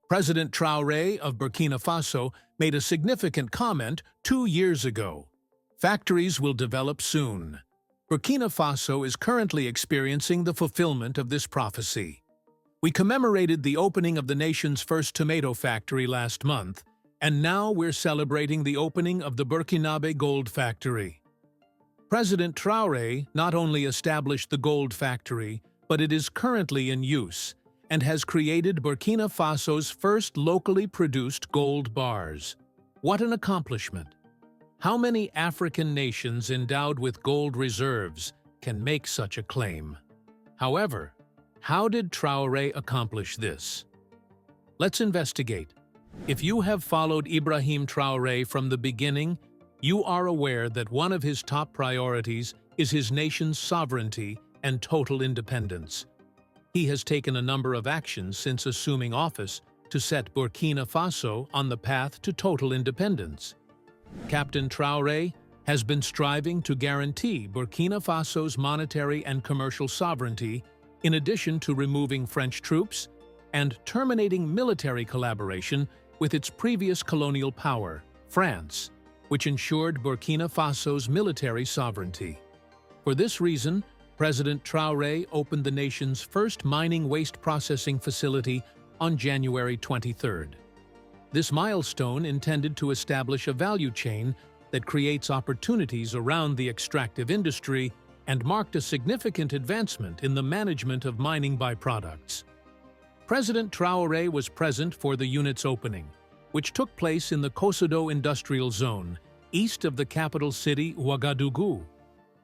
President Traoré of Burkina Faso made a significant comment 2 years ago. Factories will develop soon. Burkina Faso is currently experiencing the fulfillment of this prophecy. We commemorated the opening of the nation's first tomato factory last month, and now we're celebrating the opening of the Burkinabe Gold Factory. President Traoré not only established the gold factory, but it is currently in use and has created Burkina Faso's first locally produced gold bars. What an accomplishment! How many African nations endowed with gold reserves can make such a claim? However, how did Traoré accomplish this? Let's investigate. If you have followed Ibrahim Traoré from the beginning, you are aware that one of his top priorities is his nation's sovereignty and total independence. He has taken a number of actions since assuming office to set Burkina Faso on the path to total independence. Captain Traoré has been striving to guarantee Burkina Faso's monetary and commercial sovereignty, in addition to removing French troops and terminating military collaboration with its previous colonial power, France, which ensured Burkina Faso's military sovereignty. For this reason, President Traoré opened the nation's first mining waste processing facility on January 23rd. This milestone intended to establish a value chain that creates opportunities around the extractive industry and marked a significant advancement in the management of mining byproducts. President Traoré was present for the unit's opening, which took place in the Kosodo Industrial Zone, east of the capital city Ouagadougou.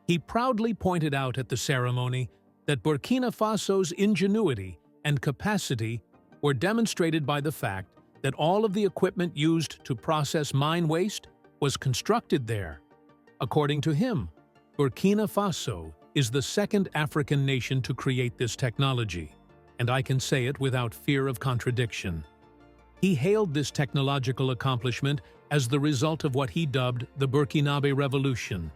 He proudly pointed out at the ceremony that Burkina Faso's ingenuity and capacity were demonstrated by the fact that all of the equipment used to process mine waste was constructed there. According to him, Burkina Faso is the second African nation to create this technology, and I can say it without fear of contradiction. He hailed this technological accomplishment as the result of what he dubbed the Burkinabe Revolution.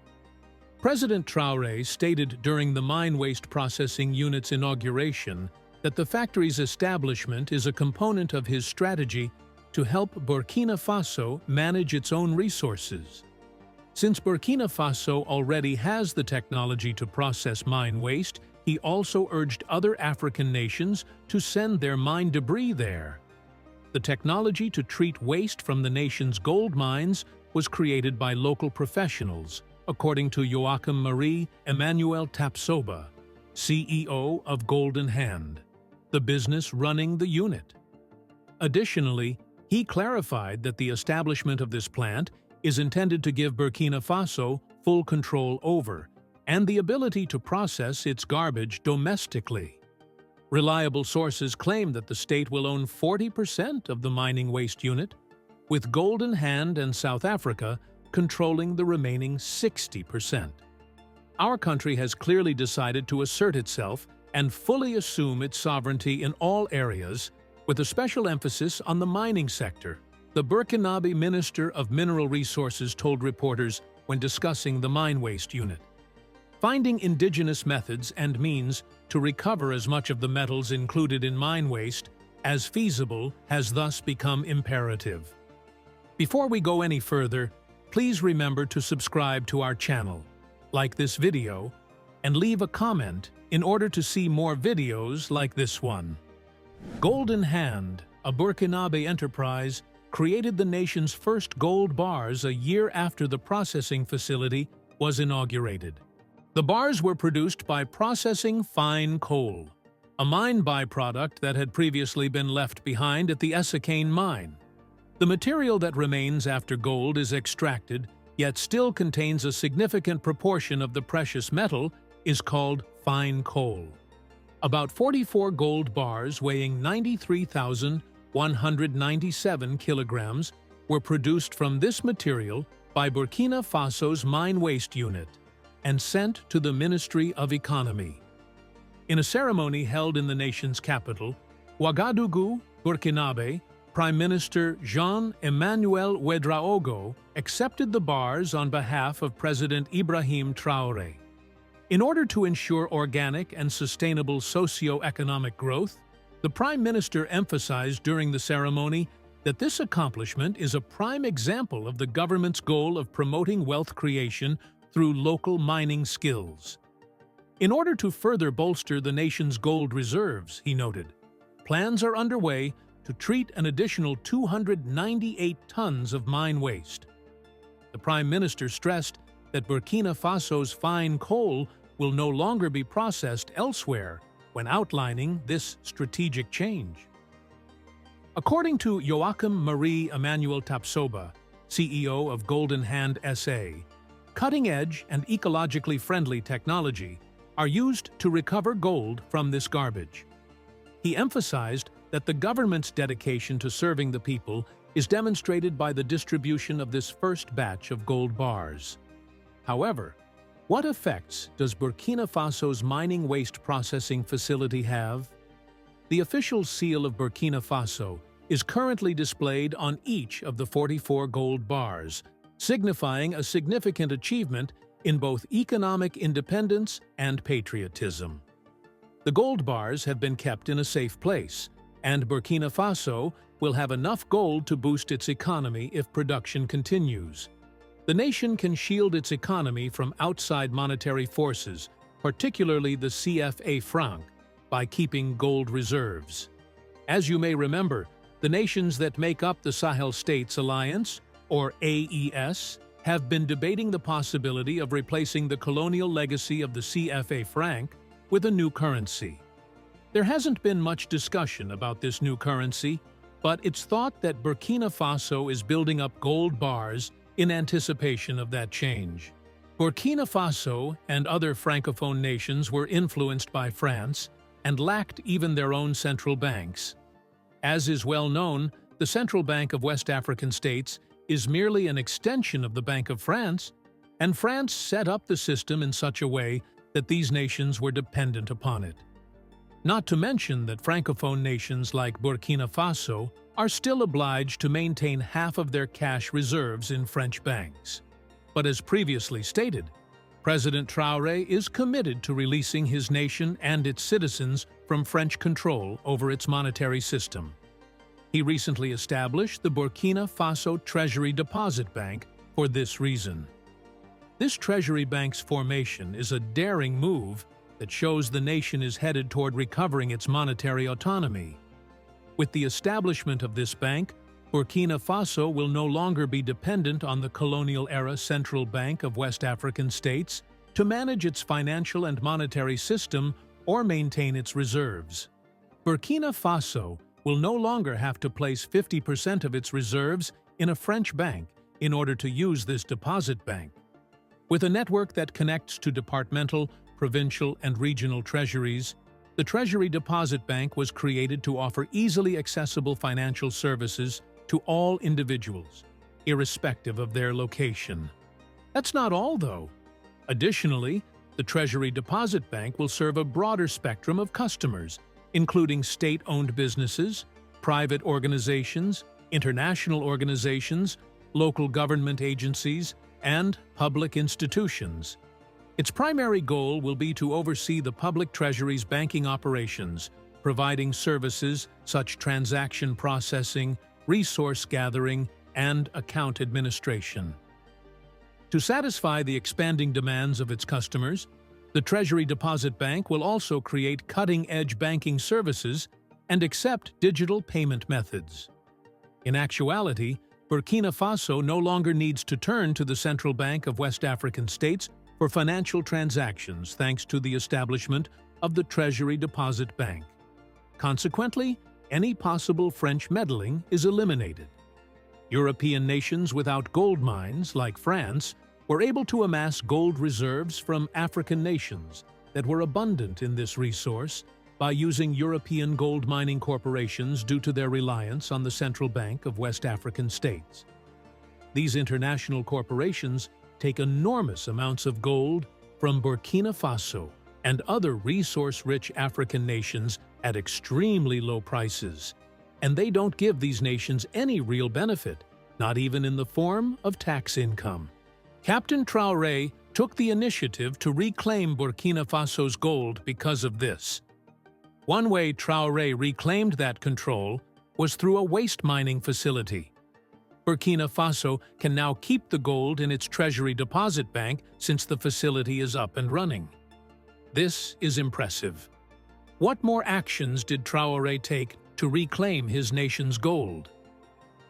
President Traoré stated during the mine waste processing unit's inauguration that the factory's establishment is a component of his strategy to help Burkina Faso manage its own resources. Since Burkina Faso already has the technology to process mine waste, he also urged other African nations to send their mine debris there. The technology to treat waste from the nation's gold mines was created by local professionals, according to Joachim Marie Emmanuel Tapsoba, CEO of Golden Hand, the business running the unit. Additionally, he clarified that the establishment of this plant is intended to give Burkina Faso full control over and the ability to process its garbage domestically. Reliable sources claim that the state will own 40% of the mining waste unit, with Golden Hand and South Africa controlling the remaining 60%. Our country has clearly decided to assert itself and fully assume its sovereignty in all areas, with a special emphasis on the mining sector, the Burkinabe Minister of Mineral Resources told reporters when discussing the mine waste unit. Finding indigenous methods and means to recover as much of the metals included in mine waste as feasible has thus become imperative. Before we go any further, please remember to subscribe to our channel, like this video, and leave a comment in order to see more videos like this one. Golden Hand, a Burkinabe enterprise, created the nation's first gold bars a year after the processing facility was inaugurated. The bars were produced by processing fine coal, a mine byproduct that had previously been left behind at the Essakane mine. The material that remains after gold is extracted, yet still contains a significant proportion of the precious metal, is called fine coal. About 44 gold bars weighing 93,197 kilograms were produced from this material by Burkina Faso's mine waste unit and sent to the Ministry of Economy. In a ceremony held in the nation's capital, Ouagadougou, Burkinabe, Prime Minister Jean-Emmanuel Ouedraogo accepted the bars on behalf of President Ibrahim Traoré. In order to ensure organic and sustainable socio-economic growth, The Prime Minister emphasized during the ceremony that this accomplishment is a prime example of the government's goal of promoting wealth creation through local mining skills. In order to further bolster the nation's gold reserves, he noted, plans are underway to treat an additional 298 tons of mine waste. The Prime Minister stressed that Burkina Faso's fine coal will no longer be processed elsewhere when outlining this strategic change. According to Joachim Marie Emmanuel Tapsoba, CEO of Golden Hand SA, cutting-edge and ecologically friendly technology are used to recover gold from this garbage. He emphasized that the government's dedication to serving the people is demonstrated by the distribution of this first batch of gold bars. However, what effects does Burkina Faso's mining waste processing facility have? The official seal of Burkina Faso is currently displayed on each of the 44 gold bars, signifying a significant achievement in both economic independence and patriotism. The gold bars have been kept in a safe place, and Burkina Faso will have enough gold to boost its economy if production continues. The nation can shield its economy from outside monetary forces, particularly the CFA franc, by keeping gold reserves. As you may remember, the nations that make up the Sahel States Alliance, or AES, have been debating the possibility of replacing the colonial legacy of the CFA franc with a new currency. There hasn't been much discussion about this new currency, but it's thought that Burkina Faso is building up gold bars in anticipation of that change. Burkina Faso and other Francophone nations were influenced by France and lacked even their own central banks. As is well known, the Central Bank of West African states is merely an extension of the Bank of France, and France set up the system in such a way that these nations were dependent upon it. Not to mention that Francophone nations like Burkina Faso are still obliged to maintain half of their cash reserves in French banks. But as previously stated, President Traoré is committed to releasing his nation and its citizens from French control over its monetary system. He recently established the Burkina Faso Treasury Deposit Bank for this reason. This Treasury Bank's formation is a daring move that shows the nation is headed toward recovering its monetary autonomy. With the establishment of this bank, Burkina Faso will no longer be dependent on the colonial-era Central Bank of West African states to manage its financial and monetary system or maintain its reserves. Burkina Faso will no longer have to place 50% of its reserves in a French bank in order to use this deposit bank. With a network that connects to departmental, provincial, and regional treasuries, the Treasury Deposit Bank was created to offer easily accessible financial services to all individuals, irrespective of their location. That's not all, though. Additionally, the Treasury Deposit Bank will serve a broader spectrum of customers, including state-owned businesses, private organizations, international organizations, local government agencies, and public institutions. Its primary goal will be to oversee the public treasury's banking operations, providing services such as transaction processing, resource gathering, and account administration. To satisfy the expanding demands of its customers, the Treasury Deposit Bank will also create cutting-edge banking services and accept digital payment methods. In actuality, Burkina Faso no longer needs to turn to the Central Bank of West African states for financial transactions thanks to the establishment of the Treasury Deposit Bank. Consequently, any possible French meddling is eliminated. European nations without gold mines, like France, were able to amass gold reserves from African nations that were abundant in this resource by using European gold mining corporations due to their reliance on the Central Bank of West African states. These international corporations take enormous amounts of gold from Burkina Faso and other resource-rich African nations at extremely low prices, and they don't give these nations any real benefit, not even in the form of tax income. Captain Traoré took the initiative to reclaim Burkina Faso's gold because of this. One way Traoré reclaimed that control was through a waste mining facility. Burkina Faso can now keep the gold in its treasury deposit bank since the facility is up and running. This is impressive. What more actions did Traoré take to reclaim his nation's gold?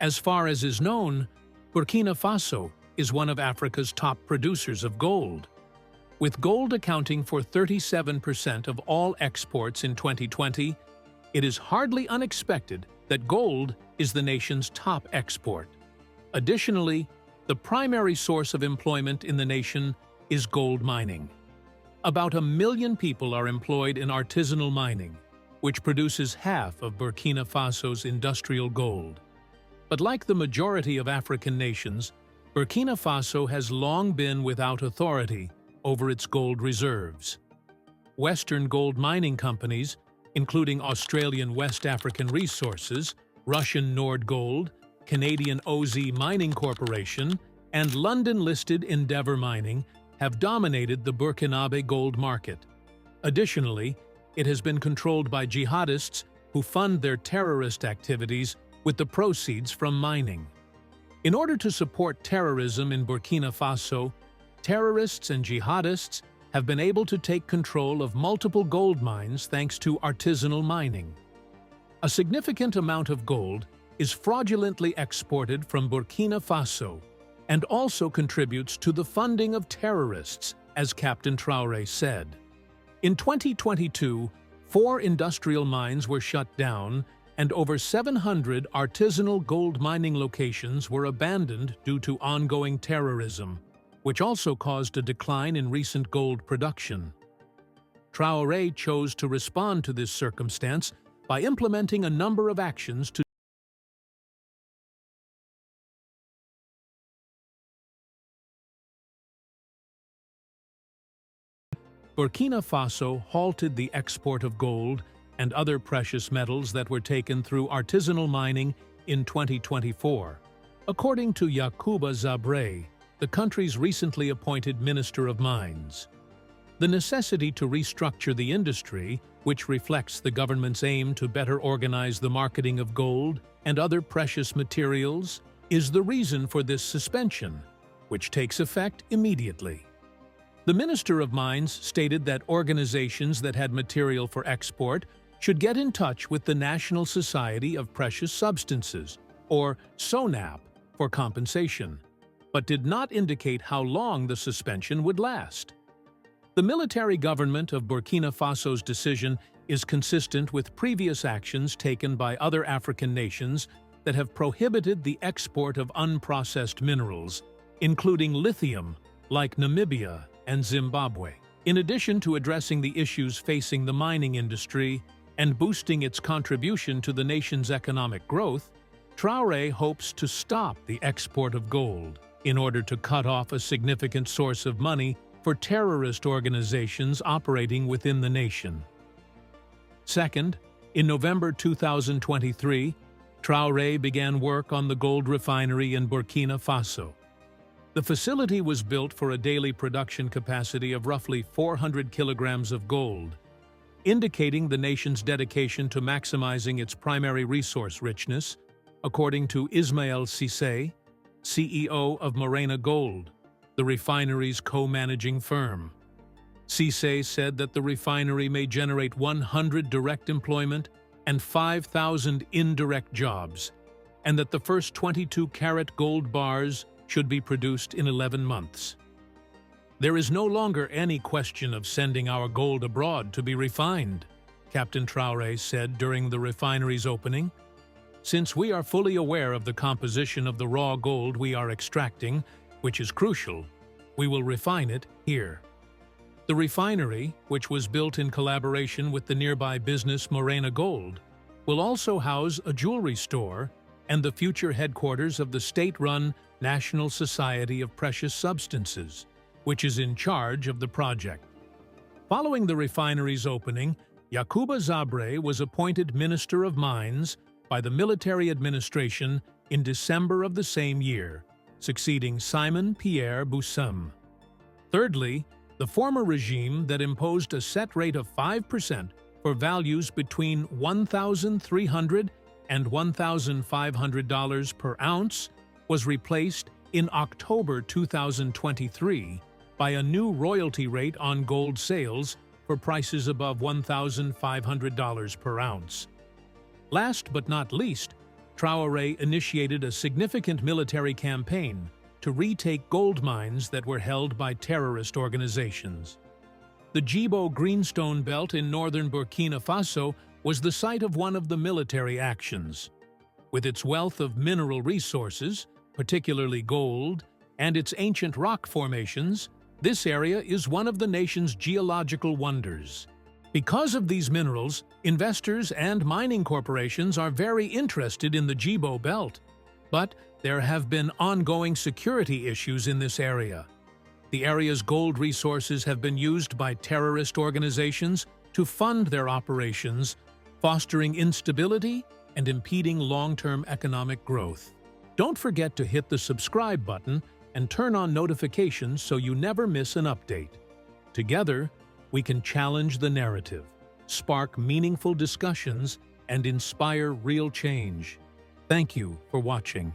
As far as is known, Burkina Faso is one of Africa's top producers of gold. With gold accounting for 37% of all exports in 2020, it is hardly unexpected that gold is the nation's top export. Additionally, the primary source of employment in the nation is gold mining. About 1 million people are employed in artisanal mining, which produces half of Burkina Faso's industrial gold. But like the majority of African nations, Burkina Faso has long been without authority over its gold reserves. Western gold mining companies, including Australian West African Resources, Russian Nord Gold, Canadian OZ Mining Corporation, and London-listed Endeavour Mining, have dominated the Burkinabe gold market. Additionally, it has been controlled by jihadists who fund their terrorist activities with the proceeds from mining. In order to support terrorism in Burkina Faso, terrorists and jihadists have been able to take control of multiple gold mines thanks to artisanal mining. A significant amount of gold is fraudulently exported from Burkina Faso and also contributes to the funding of terrorists, as Captain Traoré said. In 2022, 4 industrial mines were shut down and over 700 artisanal gold mining locations were abandoned due to ongoing terrorism, which also caused a decline in recent gold production. Traoré chose to respond to this circumstance by implementing a number of actions to Burkina Faso halted the export of gold and other precious metals that were taken through artisanal mining in 2024. According to Yacouba Zabré, the country's recently appointed Minister of Mines. The necessity to restructure the industry, which reflects the government's aim to better organize the marketing of gold and other precious materials, is the reason for this suspension, which takes effect immediately. The Minister of Mines stated that organizations that had material for export should get in touch with the National Society of Precious Substances, or SONAP, for compensation, but did not indicate how long the suspension would last. The military government of Burkina Faso's decision is consistent with previous actions taken by other African nations that have prohibited the export of unprocessed minerals, including lithium, like Namibia and Zimbabwe. In addition to addressing the issues facing the mining industry and boosting its contribution to the nation's economic growth, Traoré hopes to stop the export of gold in order to cut off a significant source of money for terrorist organizations operating within the nation. Second, in November 2023, Traoré began work on the gold refinery in Burkina Faso. The facility was built for a daily production capacity of roughly 400 kilograms of gold, indicating the nation's dedication to maximizing its primary resource richness, according to Ismaël Cissé, CEO of Morena Gold, the refinery's co-managing firm. Cissé said that the refinery may generate 100 direct employment and 5,000 indirect jobs, and that the first 22-carat gold bars should be produced in 11 months. There is no longer any question of sending our gold abroad to be refined, Captain Traoré said during the refinery's opening. Since we are fully aware of the composition of the raw gold we are extracting, which is crucial, we will refine it here. The refinery, which was built in collaboration with the nearby business Morena Gold, will also house a jewelry store and the future headquarters of the state-run National Society of Precious Substances, which is in charge of the project. Following the refinery's opening, Yacouba Zabré was appointed Minister of Mines by the military administration in December of the same year, succeeding Simon Pierre Boussem. Thirdly, the former regime that imposed a set rate of 5% for values between $1,300 and $1,500 per ounce was replaced in October 2023 by a new royalty rate on gold sales for prices above $1,500 per ounce. Last but not least, Traoré initiated a significant military campaign to retake gold mines that were held by terrorist organizations. The Djibo Greenstone Belt in northern Burkina Faso was the site of one of the military actions. With its wealth of mineral resources, particularly gold, and its ancient rock formations, this area is one of the nation's geological wonders. Because of these minerals, investors and mining corporations are very interested in the Djibo Belt. But there have been ongoing security issues in this area. The area's gold resources have been used by terrorist organizations to fund their operations, fostering instability and impeding long-term economic growth. Don't forget to hit the subscribe button and turn on notifications so you never miss an update. Together, we can challenge the narrative, spark meaningful discussions, and inspire real change. Thank you for watching.